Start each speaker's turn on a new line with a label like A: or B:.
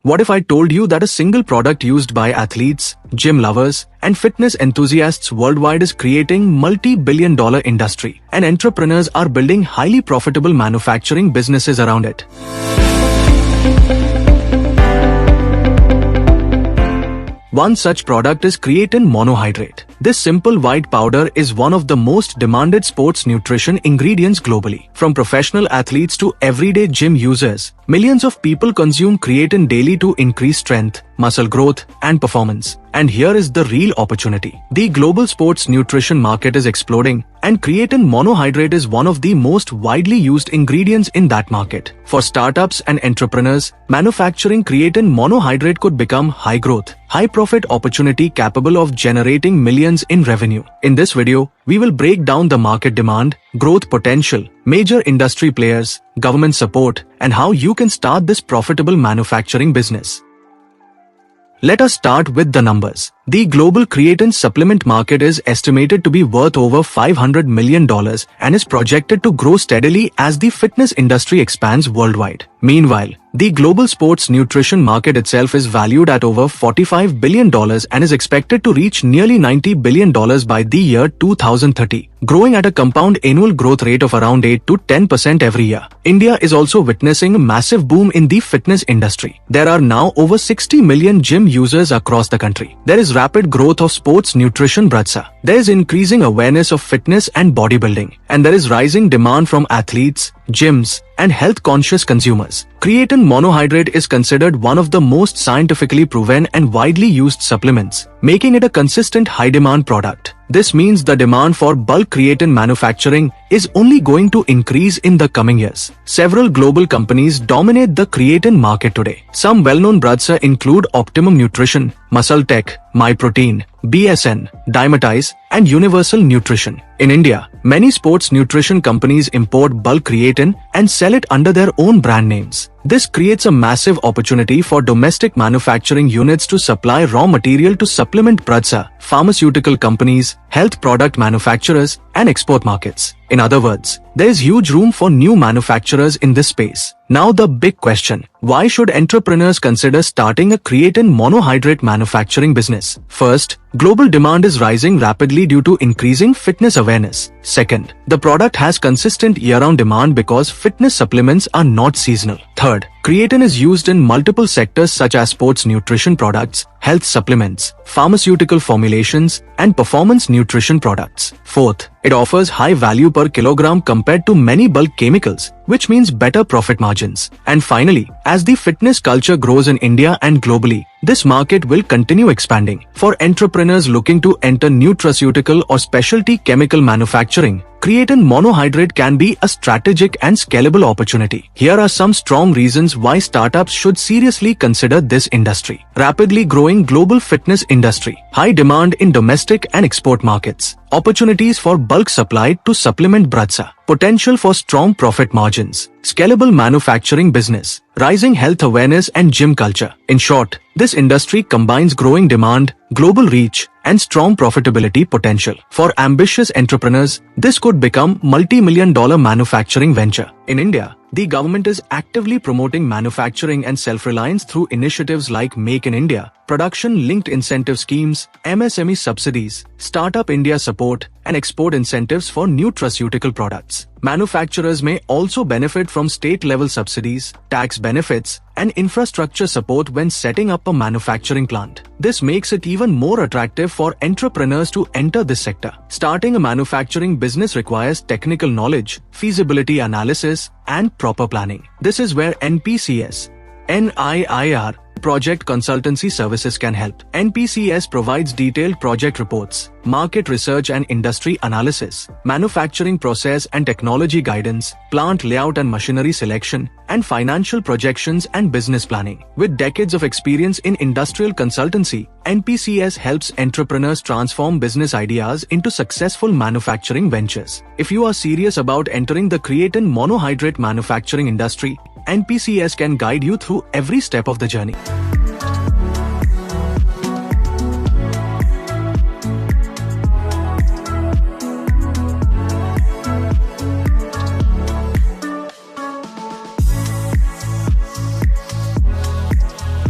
A: What if I told you that a single product used by athletes, gym lovers, and fitness enthusiasts worldwide is creating multi-billion-dollar industry, and entrepreneurs are building highly profitable manufacturing businesses around it? One such product is Creatine monohydrate. This simple white powder is one of the most demanded sports nutrition ingredients globally. From professional athletes to everyday gym users, millions of people consume creatine daily to increase strength, muscle growth, and performance. And here is the real opportunity. The global sports nutrition market is exploding, and creatine monohydrate is one of the most widely used ingredients in that market. For startups and entrepreneurs, manufacturing creatine monohydrate could become high-growth, high-profit opportunity capable of generating millions in revenue. In this video, we will break down the market demand, growth potential, major industry players, government support, and how you can start this profitable manufacturing business. Let us start with the numbers. The global creatine supplement market is estimated to be worth over $500 million and is projected to grow steadily as the fitness industry expands worldwide. Meanwhile, the global sports nutrition market itself is valued at over $45 billion and is expected to reach nearly $90 billion by the year 2030, growing at a compound annual growth rate of around 8 to 10% every year. India is also witnessing a massive boom in the fitness industry. There are now over 60 million gym users across the country. There is rapid growth of sports nutrition bratsa. There is increasing awareness of fitness and bodybuilding, and there is rising demand from athletes, gyms, and health-conscious consumers. Creatine monohydrate is considered one of the most scientifically proven and widely used supplements, making it a consistent high-demand product. This means the demand for bulk creatine manufacturing is only going to increase in the coming years. Several global companies dominate the creatine market today. Some well-known brands include Optimum Nutrition, Muscle Tech, MyProtein, BSN, Dymatize, and Universal Nutrition. In India, many sports nutrition companies import bulk creatine and sell it under their own brand names. This creates a massive opportunity for domestic manufacturing units to supply raw material to supplement bratsa, pharmaceutical companies, health product manufacturers, and export markets. In other words, there is huge room for new manufacturers in this space. Now the big question: why should entrepreneurs consider starting a creatine monohydrate manufacturing business? First, global demand is rising rapidly due to increasing fitness awareness. Second, the product has consistent year-round demand because fitness supplements are not seasonal. Third, creatine is used in multiple sectors such as sports nutrition products, health supplements, pharmaceutical formulations, and performance nutrition products. Fourth, it offers high value per kilogram compared to many bulk chemicals, which means better profit margins. And finally, as the fitness culture grows in India and globally, this market will continue expanding. For entrepreneurs looking to enter nutraceutical or specialty chemical manufacturing, creatine monohydrate can be a strategic and scalable opportunity. Here are some strong reasons why startups should seriously consider this industry. Rapidly growing global fitness industry, high demand in domestic and export markets, opportunities for bulk supply to supplement bratsa, potential for strong profit margins, scalable manufacturing business, rising health awareness and gym culture. In short, this industry combines growing demand, global reach, and strong profitability potential. For ambitious entrepreneurs, this could become multi-million-dollar manufacturing venture. In India, the government is actively promoting manufacturing and self-reliance through initiatives like Make in India, production-linked incentive schemes, MSME subsidies, Startup India support, and export incentives for nutraceutical products. Manufacturers may also benefit from state-level subsidies, tax benefits, and infrastructure support when setting up a manufacturing plant. This makes it even more attractive for entrepreneurs to enter this sector. Starting a manufacturing business requires technical knowledge, feasibility analysis, and proper planning. This is where NPCS, Niir Project Consultancy Services can help. NPCS provides detailed project reports, market research and industry analysis, manufacturing process and technology guidance, plant layout and machinery selection, and financial projections and business planning. With decades of experience in industrial consultancy, NPCS helps entrepreneurs transform business ideas into successful manufacturing ventures. If you are serious about entering the creatine monohydrate manufacturing industry, NPCS can guide you through every step of the journey.